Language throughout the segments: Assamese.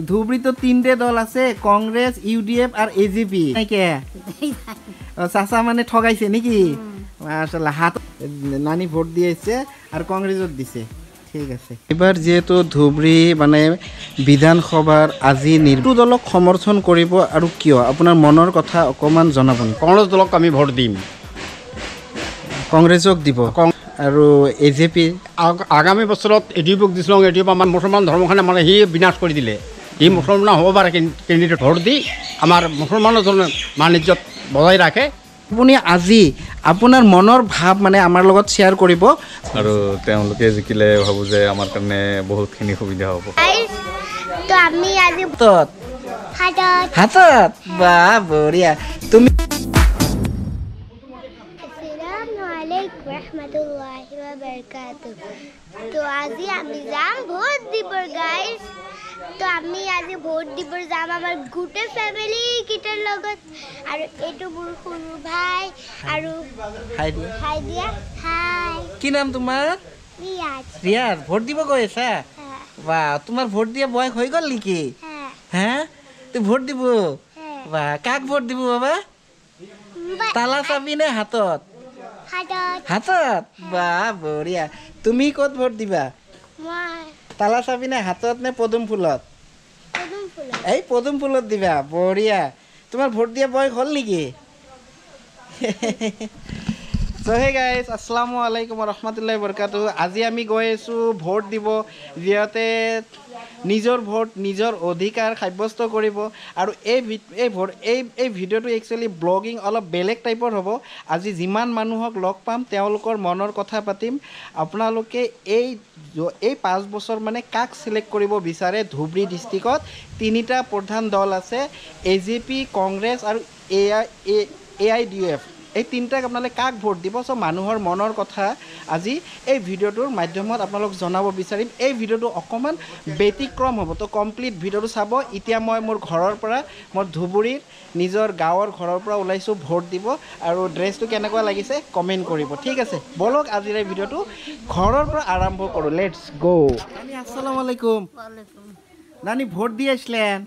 ধুবুৰী তো 3টে দল আছে, কংগ্ৰেছ, ইউডিএফ আৰু এজিপি। নাইকে চাচা মানে ঠগাইছে নেকি? মাশাআল্লাহ, হাত নানি ভোট দিয়েছে আর কংগ্রেসত দিছে। ঠিক আছে, এবার যেহেতু ধুবুৰী মানে বিধানসভাৰ আজি দলক সমৰ্থন কৰিব আৰু কিয় আপোনাৰ মনৰ কথা অকমান জনাব নেকি? কংগ্ৰেছ দলক আমি ভোট দিম। কংগ্ৰেছক দিব আৰু এজেপি আগামী বছৰত এডিএফক দিছিলোঁ। এডিএফ আমাৰ মুছলমান ধৰ্মখানে মানে সি বিনাশ কৰি দিলে। সি মুছলমান হ'ব পাৰে, কেণ্ডিডেট ভোট দি আমাৰ মুছলমানৰ মান ইজ্জত বজাই ৰাখে। আপুনি আজি আপোনাৰ মনৰ ভাৱ মানে আমাৰ লগত শ্বেয়াৰ কৰিব আৰু তেওঁলোকে জিকিলে ভাবোঁ যে আমাৰ কাৰণে বহুতখিনি সুবিধা হ'ব। হাতত বা বঢ়িয়া। তুমি তো আজি আমি যাম ভোট দিবৰ গাইজ। তো আমি আজি ভোট দিবৰ যাম আমাৰ গোটেই ফেমিলি কিটাৰ লগত। আৰু এইটো মোৰ সৰু ভাই আৰু হাই দিয়া। হাই, কি নাম তোমাৰ? ৰিয়াজ। ৰিয়াজ, ভোট দিব গৈ আছা? বা তোমাৰ ভোট দিয়া বয়স হৈ গ'ল নেকি? হে, তুমি ভোট দিব? বা কাক ভোট দিব বাবা? তালা চাবি নে হাতত? হাতত বা বঢ়িয়া। তুমি ক'ত ভোট দিবা? তালা চাবি নে হাতত নে পদুম ফুলত? এই পদুম ফুলত দিবা, বঢ়িয়া। তোমাৰ ভোট দিয়া বয়স হ'ল নেকি? So hey guys, আসসালামু আলাইকুম রহমতুল্লাহি বরকাতুহু। আজি আমি গৈ আছোঁ ভোট দিব, যিহেতু নিজৰ ভোট নিজৰ অধিকাৰ সাব্যস্ত কৰিব। আৰু এই ভিডিঅ'টো একচুৱেলি ব্লগিং অলপ বেলেগ টাইপৰ হ'ব। আজি যিমান মানুহক লগ পাম তেওঁলোকৰ মনৰ কথা পাতিম। আপোনালোকে এই 5 বছৰ মানে কাক চিলেক্ট কৰিব বিচাৰে? ধুবুৰী ডিষ্ট্ৰিক্টত 3টা প্ৰধান দল আছে, এজিপি, কংগ্ৰেছ আৰু AIDF। এই 3টাক আপোনালোকে কাক ভোট দিব? চ' মানুহৰ মনৰ কথা আজি এই ভিডিঅ'টোৰ মাধ্যমত আপোনালোক জনাব বিচাৰিম। এই ভিডিঅ'টো অকণমান ব্যতিক্ৰম হ'ব, তো কমপ্লিট ভিডিঅ'টো চাব। এতিয়া মই মোৰ ঘৰৰ পৰা, মই ধুবুৰীৰ নিজৰ গাঁৱৰ ঘৰৰ পৰা ওলাইছোঁ ভোট দিব। আৰু ড্ৰেছটো কেনেকুৱা লাগিছে কমেণ্ট কৰিব, ঠিক আছে? বলক আজিৰ এই ভিডিঅ'টো ঘৰৰ পৰা আৰম্ভ কৰোঁ। লেটছ গ'। নানি আসসালামু আলাইকুম। নানি ভোট দিয়ে আসলেন?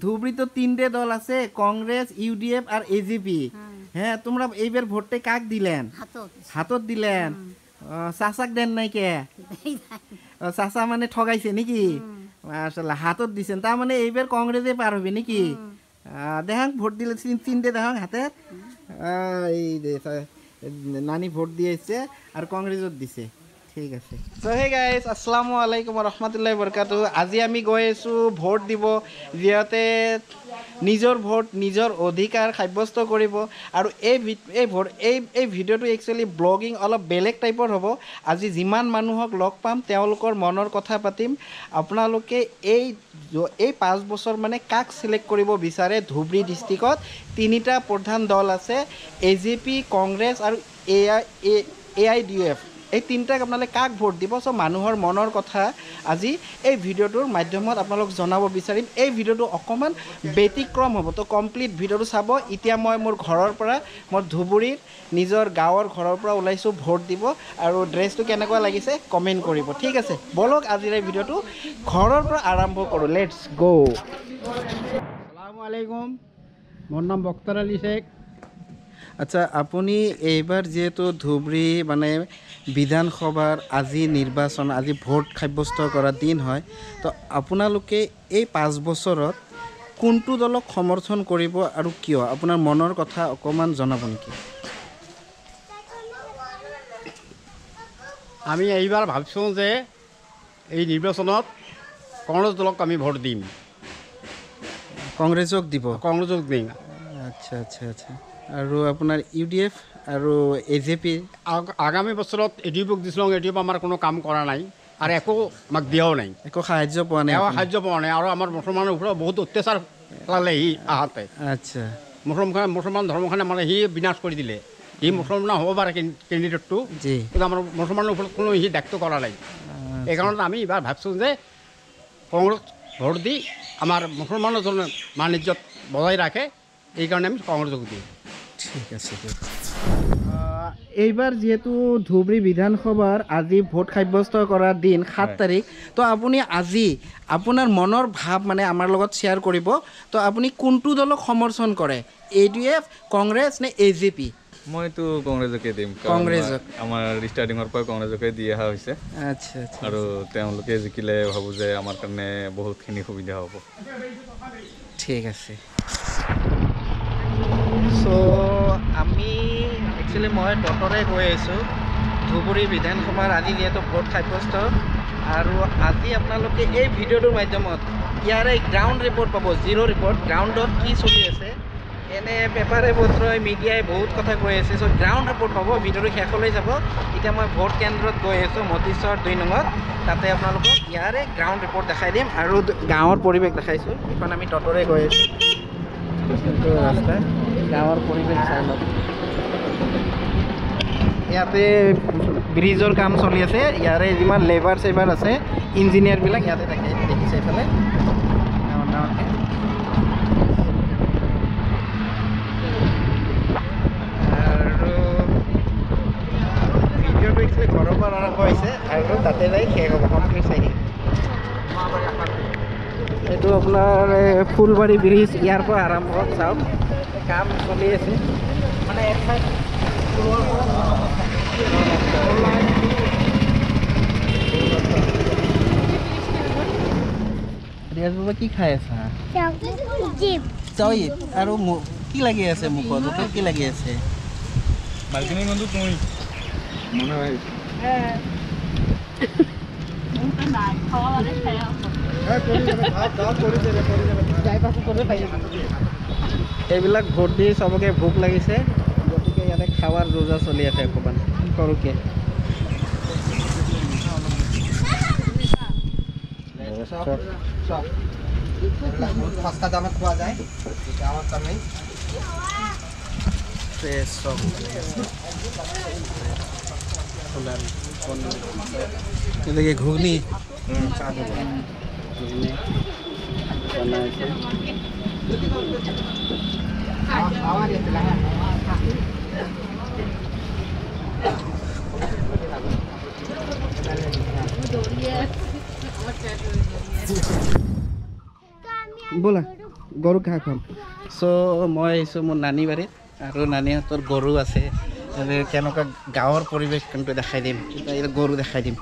ধুবুৰী তো 3টে দল আছে, কংগ্রেস, ইউডিএফ আর এজিপি। হ্যাঁ, তোমরা এইবার ভোটে কাক দিলেন? হাতত দিলেন। চাচাক দেন নাই কে? চাচা মানে ঠগাইছে নাকি? মাশাআল্লাহ, হাতত দিছেন। তার মানে এইবার কংগ্রেসে পার হবে নাকি? দেখাং ভোট দিলে 3টে দেখাং হাতে। এই নানি ভোট দিয়েছে আর কংগ্রেসত দিছে। ঠিক আছে। সো হে গাইজ, আসসালামু আলাইকুম রহমতুল্লাহি বরকাতুহু। আজি আমি গৈ আছোঁ ভোট দিব, যিহেতু নিজৰ ভোট নিজৰ অধিকাৰ সাব্যস্ত কৰিব। আৰু এই ভিডিঅ'টো একচুৱেলি ব্লগিং অলপ বেলেগ টাইপৰ হ'ব। আজি যিমান মানুহক লগ পাম তেওঁলোকৰ মনৰ কথা পাতিম। আপোনালোকে এই 5 বছৰ মানে কাক চিলেক্ট কৰিব বিচাৰে? ধুবুৰী ডিষ্ট্ৰিক্টত 3টা প্ৰধান দল আছে, এজিপি, কংগ্ৰেছ আৰু AIDF। এই 3টাক আপোনালোকে কাক ভোট দিব? চ' মানুহৰ মনৰ কথা আজি এই ভিডিঅ'টোৰ মাধ্যমত আপোনালোক জনাব বিচাৰিম। এই ভিডিঅ'টো অকণমান ব্যতিক্ৰম হ'ব, তো কমপ্লিট ভিডিঅ'টো চাব। এতিয়া মই মোৰ ঘৰৰ পৰা, মই ধুবুৰীৰ নিজৰ গাঁৱৰ ঘৰৰ পৰা ওলাইছোঁ ভোট দিব। আৰু ড্ৰেছটো কেনেকুৱা লাগিছে কমেণ্ট কৰিব, ঠিক আছে? বলক আজিৰ এই ভিডিঅ'টো ঘৰৰ পৰা আৰম্ভ কৰোঁ। লেটছ গ'। আসসালামু আলাইকুম, মোৰ নাম বক্তাৰ আলী শেখ। আচ্ছা, আপুনি এইবাৰ যিহেতু ধুবুৰী মানে বিধানসভাৰ আজি নিৰ্বাচন, আজি ভোট সাব্যস্ত কৰা দিন হয়, তো আপোনালোকে এই 5 বছৰত কোনটো দলক সমৰ্থন কৰিব আৰু কিয়? আপোনাৰ মনৰ কথা অকণমান জনাব নেকি? আমি এইবাৰ ভাবিছোঁ যে এই নিৰ্বাচনত কংগ্ৰেছ দলক আমি ভোট দিম। কংগ্ৰেছক দিব? কংগ্ৰেছক দিম। আচ্ছা আচ্ছা আচ্ছা। আৰু আপোনাৰ ইউডিএফ আৰু এজেপি? আগামী বছৰত এডিএফক দিছিলোঁ। এডিএফ আমাৰ কোনো কাম কৰা নাই আৰু একো আমাক দিয়াও নাই, একো সাহায্য পোৱা নাই? সাহায্য পোৱা নাই। আৰু আমাৰ মুছলমানৰ ওপৰত বহুত অত্যাচাৰ চলালে সি আহাতে। আচ্ছা, মুছলমান ধৰ্মখানে মানে সি বিনাশ কৰি দিলে। সি মুছলমান হ'ব পাৰে কেণ্ডিডেটটো, কিন্তু আমাৰ মুছলমানৰ ওপৰত কোনো সি দায়িত্ব কৰা নাই। এইকাৰণে আমি এইবাৰ ভাবিছোঁ যে কংগ্ৰেছ ভোট দি আমাৰ মুছলমানৰ মান ইজ্জত বজাই ৰাখে। এইকাৰণে আমি কংগ্ৰেছক দিওঁ। ঠিক আছে। এইবাৰ যেহেতু ধুবুৰী বিধানসভাৰ আজি ভোট সাব্যস্ত কৰাৰ দিন 7 তাৰিখ তো আপুনি আজি আপোনাৰ মনৰ ভাৱ মানে আমাৰ লগত শ্বেয়াৰ কৰিব তো আপুনি কোনটো দলক সমৰ্থন কৰে ADF কংগ্ৰেছ নে AJP মইতো কংগ্ৰেছকে দিম কংগ্ৰেছক আমাৰ ষ্টাৰ্টিঙৰ পৰা কংগ্ৰেছকে দি অহা হৈছে আচ্ছা আচ্ছা আৰু তেওঁলোকে জিকিলে ভাবোঁ যে আমাৰ কাৰণে বহুতখিনি সুবিধা হ'ব ঠিক আছে সো আমি একচুয়ালি মই ডটৰে গৈ আছোঁ ধুবুৰী বিধানসভাৰ আজি যেহেতু ভোট সাব্যস্ত আৰু আজি আপোনালোকে এই ভিডিঅ'টোৰ মাধ্যমত ইয়াৰে গ্ৰাউণ্ড ৰিপৰ্ট পাব জিৰ' ৰিপৰ্ট গ্ৰাউণ্ডত কি চলি আছে এনে পেপাৰে পত্ৰই মিডিয়াই বহুত কথা কৈ আছে চ' গ্ৰাউণ্ড ৰিপৰ্ট পাব ভিডিঅ'টো শেষলৈ যাব এতিয়া মই ভোট কেন্দ্ৰত গৈ আছোঁ মতিচৰ 2 নম্বৰত তাতে আপোনালোকক ইয়াৰে গ্ৰাউণ্ড ৰিপৰ্ট দেখাই দিম আৰু গাঁৱৰ পৰিৱেশ দেখাইছোঁ এখন আমি ডটৰে গৈ আছোঁ ৰাস্তা গাঁৱৰ পৰিৱেশ চাই লওক ইয়াতে ব্ৰিজৰ কাম চলি আছে ইয়াৰে যিমান লেবাৰ চেবাৰ আছে ইঞ্জিনিয়াৰবিলাক ইয়াতে থাকে দেখিছে এইফালে আৰু ভিডিঅ'টো একচুৱেলি ঘৰৰ পৰা আৰম্ভ হৈছে আৰু তাতে যাই শেষ হ'ব কমপ্লিট চাই দিম এইটো আপোনাৰ ফুলবাৰী ব্ৰিজ ইয়াৰ পৰা আৰম্ভ চাওক কাম চলি আছে মানে এঠাইত ৰিয়াজ বাবা কি খাই আছা চাউল আৰু কি লাগি আছে মুখত ওপৰত কি লাগি আছে বালকনি বন্ধু তুমি মনে হয় এইবিলাক ভোট দি চবকে ভোক লাগিছে গতিকে ইয়াতে খাৱাৰ যোজা চলি আছে অকণমান সৰুকে সস্তা দামত পোৱা যায় গাঁৱত আমি এদিকে ঘুগনি ব'লা গৰু ঘাঁহ খুৱাম চ' মই আহিছোঁ মোৰ নানী বাৰীত আৰু নানীহঁতৰ গৰু আছে কেনেকুৱা গাঁৱৰ পৰিৱেশ কিন্তু দেখাই দিম গৰু দেখাই দিম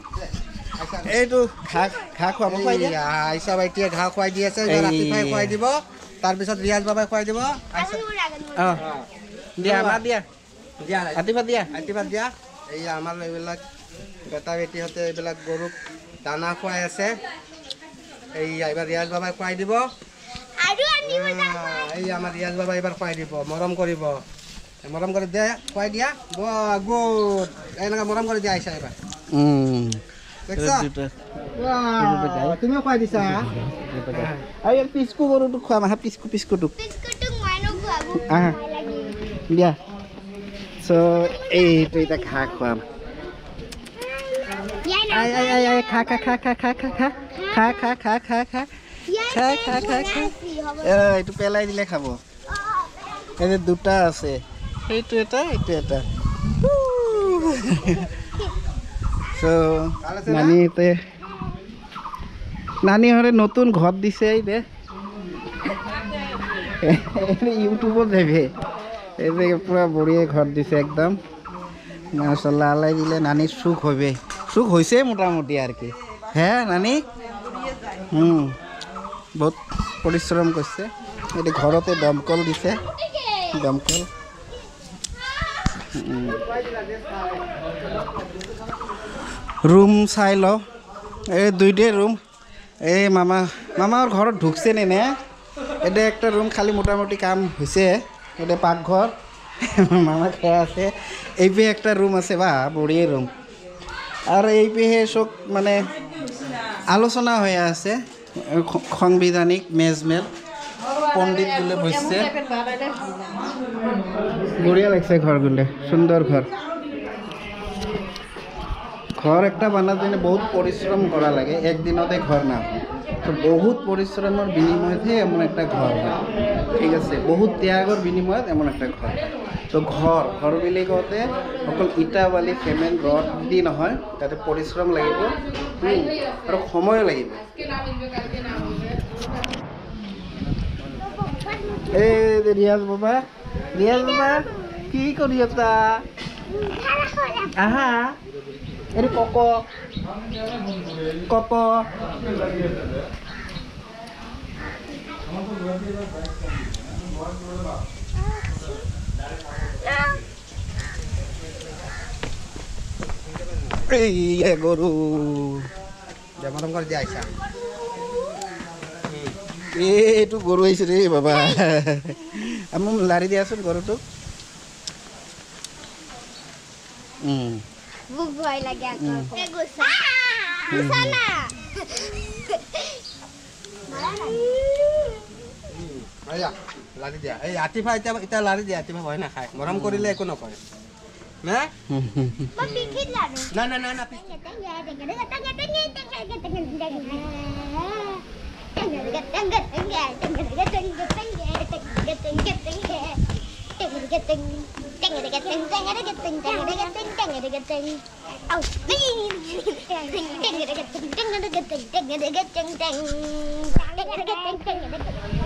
এইটো ঘাঁহ খুৱাব আইচা বাইটিয়ে ঘাঁহ খুৱাই দি আছে ৰাতিপুৱাই খুৱাই দিব তাৰপিছত ৰিয়াজ বাবাই খুৱাই দিব অঁ দিয়া আমাৰ দিয়া দিয়া ৰাতিপুৱা দিয়া ৰাতিপুৱা দিয়া এই আমাৰ এইবিলাক বেটা বেটীহঁতে এইবিলাক গৰুক দানা খুৱাই আছে এই এইবাৰ ৰিয়াজ বাবাই খুৱাই দিব এই আমাৰ ৰিয়াজ বাবাই এইবাৰ খুৱাই দিব মৰম কৰিব মৰম কৰি দে খুৱাই দিয়া গুড এনেকৈ মৰম কৰি দিয়া আইচা এইবাৰ তুমিও খুৱাই দিছা আৰু ইয়াৰ পিচকু গৰুটোক খুৱাম আহা পিচকুটোক আহা দিয়া চ' এইটো এতিয়া ঘাঁহ খুৱাম খা খা খা খা খা খা খা খা খা খা খা খা খা খা খা খা এইটো পেলাই দিলে খাব এই দুটা আছে সেইটো এটা এইটো এটা নানীহঁতে নতুন ঘৰ দিছে এই দে ইউটিউবত যাবে এই যে পুরা বড়িয়ে ঘর দিছে একদম মাশাআল্লাহ আল্লাহ দিলে নানির সুখ হবে সুখ হয়েছে মোটামুটি আর কি হ্যাঁ নানি বহুত পরিশ্রম করছে এটা ঘরতে দমকল দিছে দমকল রুম চাই ল এই দুইটাই রুম এই মামার ঘরত ঢুকছে নে এটা একটা রুম খালি মোটামুটি কাম হয়েছে এটা পাকঘর মামা খেয়ে আছে এইপে একটা রুম আছে বা বড়িয়ে রুম আর এইপেহে সব মানে আলোচনা হয়ে আছে সাংবিধানিক মেজমেল পণ্ডিত গুলো বসছে বড়িয়া লাগছে ঘরগুলো সুন্দর ঘর ঘর একটা বানাতে বহুত পরিশ্রম করা লাগে একদিনতে ঘর না তো বহুত পরিশ্রমের বিনিময়তে এমন একটা ঘর হয় ঠিক আছে বহুত ত্যাগের বিনিময়ত এমন একটা ঘর তো ঘৰ বুলি কওঁতে অকল ইটা বালি চিমেণ্ট ৰড দি নহয়, তাতে পৰিশ্ৰম লাগিব আৰু সময়ো লাগিব। এই ৰিয়াজ বাবা কি কৰি আছা? আহা এইটো কক এই গৰু যেমন কৰে যে আইসা এইটো গৰু আহিছে ৰে বাবা। আমি লাৰি দিয়াচোন গৰুটোক। মোক ভয় লাগে আকৌ গুছা না লাৰি দিয়া। এই আতিফা এতিয়া লাৰি দিয়া। আতিফা ভয় নাখায়, মৰম কৰিলে একো নকয় না। মই পিঠিত লাৰু না না না না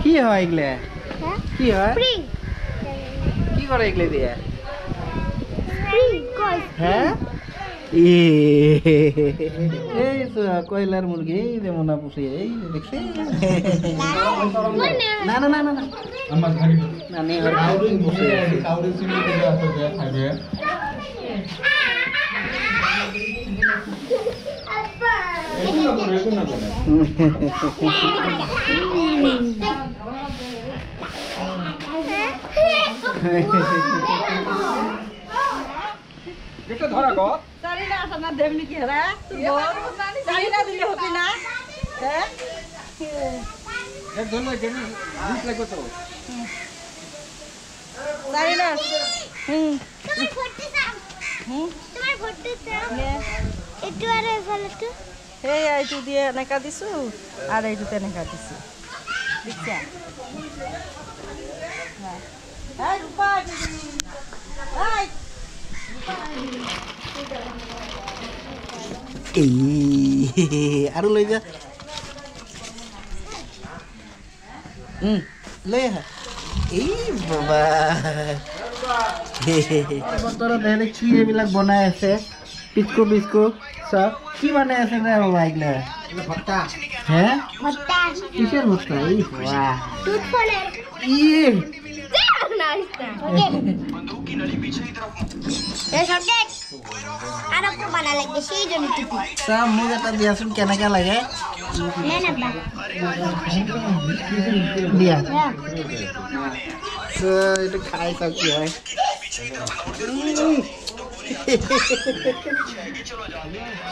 কি হয় এগুলা? কি হয়? কি করে এগুলো দিয়ে? হ্যাঁ এই তো কয়লার মুরগি, এই যে মোনা পুষে, এই যে দেখছি। না না না না না না নেই বসে দেখো ধরা গো চারিনা আসনা দেবনি কি রে চারিনা দিলে হতি না হ্যাঁ এক জন লাগে নি দিস লাগো তো চারিনা তোমার ফটো দাও তোমার ফটো দাও একটু আর এফালে তো এই এইটু দিয়ে এনেকা দিছো আর এইটুতে এনেকা দিছো দেখছা এই রূপা এই আৰু লৈ যা। লৈ আহা। এই বাবা বতৰত এনে কি এইবিলাক বনাই আছে? পিচকু চব কি বনাই আছে নে বাবা এইগিলা? ভত্তা হে ভত্তা কিসের ভত্তা? এই বাহ দুধ ফলের ইয়ে আর একটু বানা লাগবে সেই জন্য সব মোক এটা দিয়াচোন কেনেকে লাগে দিয়া। এইটো খাই চাওক কি হয়।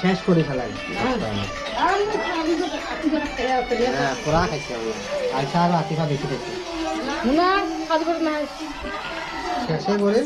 শেষ করে ফেলাই পুরা খাইছে আইসা আর আতিফা দেখি দেখি শেষে করে